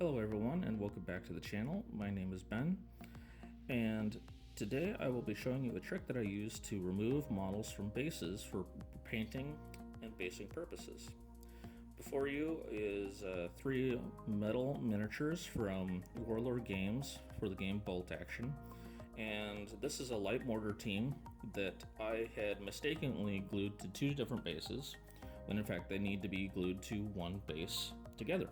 Hello everyone and welcome back to the channel. My name is Ben, and today I will be showing you a trick that I use to remove models from bases for painting and basing purposes. Before you is 3 metal miniatures from Warlord Games for the game Bolt Action, and this is a light mortar team that I had mistakenly glued to 2 different bases, when in fact they need to be glued to one base together.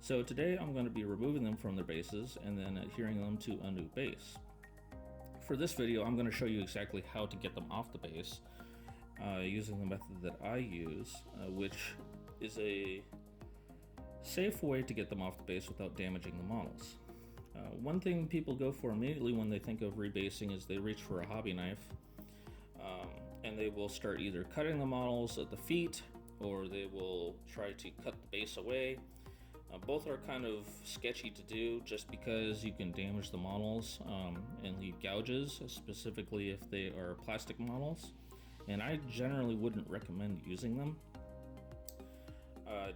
So today I'm going to be removing them from their bases and then adhering them to a new base. For this video I'm going to show you exactly how to get them off the base using the method that I use, which is a safe way to get them off the base without damaging the models. One thing people go for immediately when they think of rebasing is they reach for a hobby knife and they will start either cutting the models at the feet or they will try to cut the base away. Both are kind of sketchy to do just because you can damage the models and leave gouges, specifically if they are plastic models. And I generally wouldn't recommend using them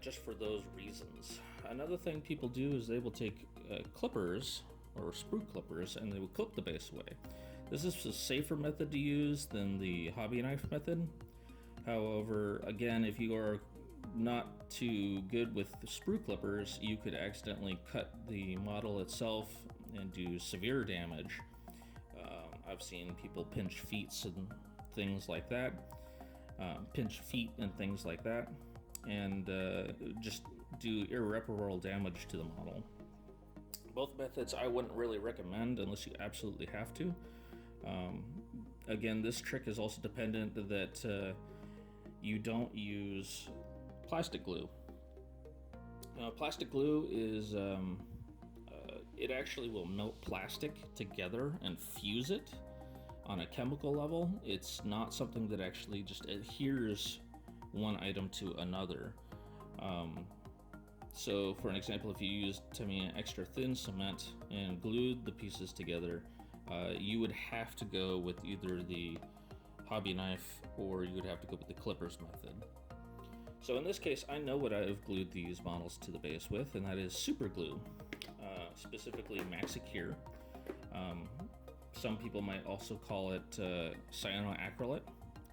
just for those reasons. Another thing people do is they will take clippers or sprue clippers and they will clip the base away. This is a safer method to use than the hobby knife method. However, again, if you are not too good with the sprue clippers, you could accidentally cut the model itself and do severe damage. I've seen people pinch feet and things like that, and just do irreparable damage to the model. Both methods I wouldn't really recommend unless you absolutely have to. Again, this trick is also dependent that you don't use plastic glue. Plastic glue is, it actually will melt plastic together and fuse it on a chemical level. It's not something that actually just adheres one item to another. So for an example, if you used an extra thin cement and glued the pieces together, you would have to go with either the hobby knife or you would have to go with the clippers method. So in this case, I know what I've glued these models to the base with, and that is super glue, specifically Maxicure. Some people might also call it cyanoacrylate,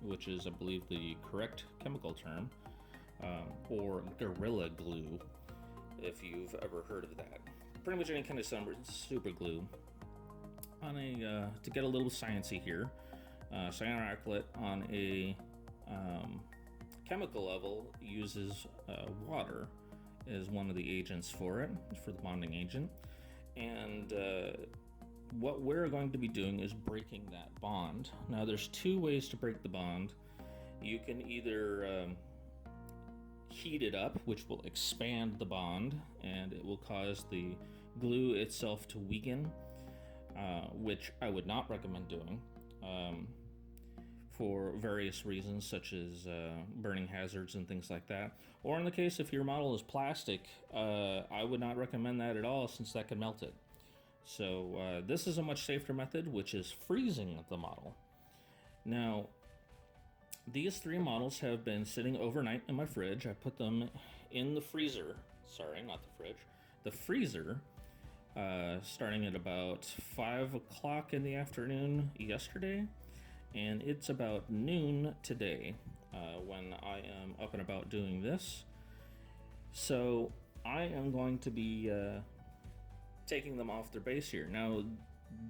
which is, I believe, the correct chemical term, or Gorilla Glue, if you've ever heard of that. Pretty much any kind of super glue. To get a little sciencey here, cyanoacrylate on a chemical level uses water as one of the agents for it, for the bonding agent. And what we're going to be doing is breaking that bond. Now there's 2 ways to break the bond. You can either heat it up, which will expand the bond and it will cause the glue itself to weaken, which I would not recommend doing. For various reasons, such as burning hazards and things like that. Or in the case if your model is plastic, I would not recommend that at all, since that can melt it. So this is a much safer method, which is freezing the model. Now, these 3 models have been sitting overnight in my fridge. I put them in the freezer, sorry, not the fridge, the freezer, starting at about 5 o'clock in the afternoon yesterday. And it's about noon today when I am up and about doing this. So I am going to be taking them off their base here. Now,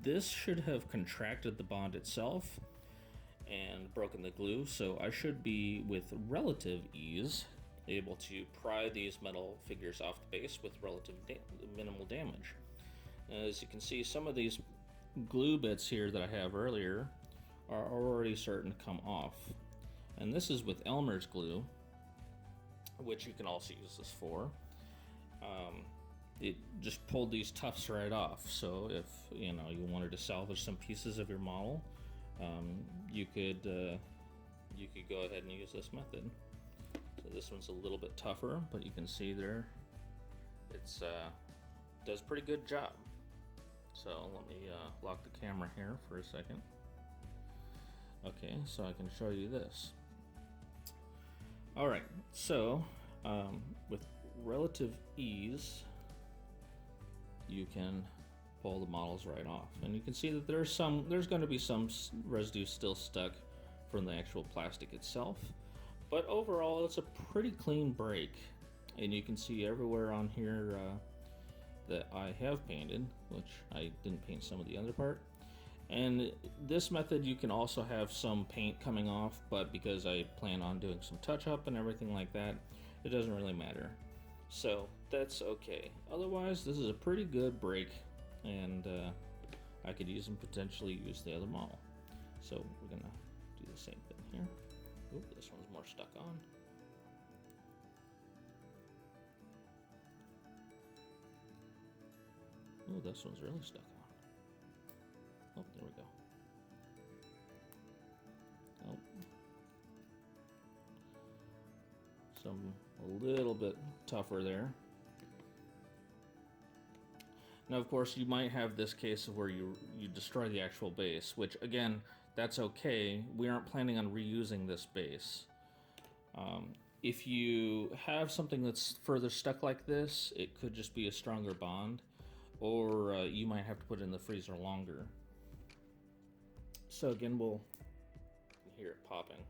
this should have contracted the bond itself and broken the glue, so I should be, with relative ease, able to pry these metal figures off the base with minimal damage. As you can see, some of these glue bits here that I have earlier are already starting to come off. And this is with Elmer's glue, which you can also use this for. It just pulled these tufts right off. So if you wanted to salvage some pieces of your model, you could go ahead and use this method. So this one's a little bit tougher, but you can see there, it's does a pretty good job. So let me lock the camera here for a second. Okay, so I can show you this. Alright, so with relative ease, you can pull the models right off. And you can see that there's going to be some residue still stuck from the actual plastic itself. But overall, it's a pretty clean break. And you can see everywhere on here that I have painted, which I didn't paint some of the other part. And this method, you can also have some paint coming off, but because I plan on doing some touch-up and everything like that, it doesn't really matter. So that's okay. Otherwise, this is a pretty good break, and I could use and potentially use the other model. So we're gonna do the same thing here. Oop, this one's more stuck on. Oh, this one's really stuck on. Oh, there we go. Oh. Some a little bit tougher there. Now, of course, you might have this case of where you destroy the actual base, which, again, that's okay. We aren't planning on reusing this base. If you have something that's further stuck like this, it could just be a stronger bond, or you might have to put it in the freezer longer. So again, we'll hear it popping.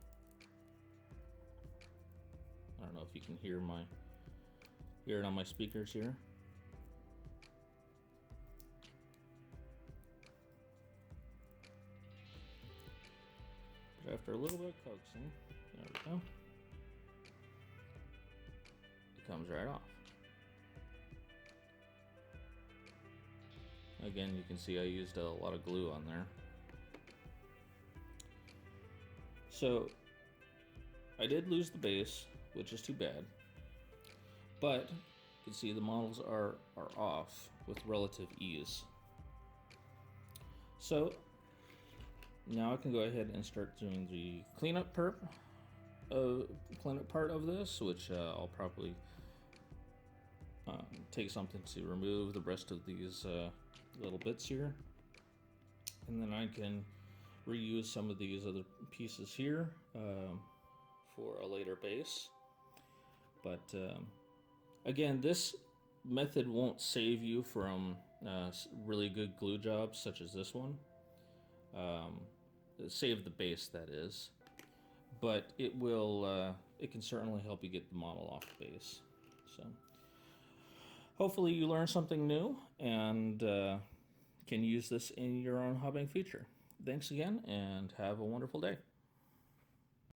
I don't know if you can hear it on my speakers here. But after a little bit of coaxing, there we go. It comes right off. Again, you can see I used a lot of glue on there. So I did lose the base, which is too bad. But you can see the models are off with relative ease. So now I can go ahead and start doing the cleanup part of this, which I'll probably take something to remove the rest of these little bits here, and then I can reuse some of these other pieces here for a later base. But again, this method won't save you from really good glue jobs such as this one. Save the base, that is, but it will it can certainly help you get the model off the base. So hopefully you learn something new and can use this in your own hobbying future. Thanks again, and have a wonderful day.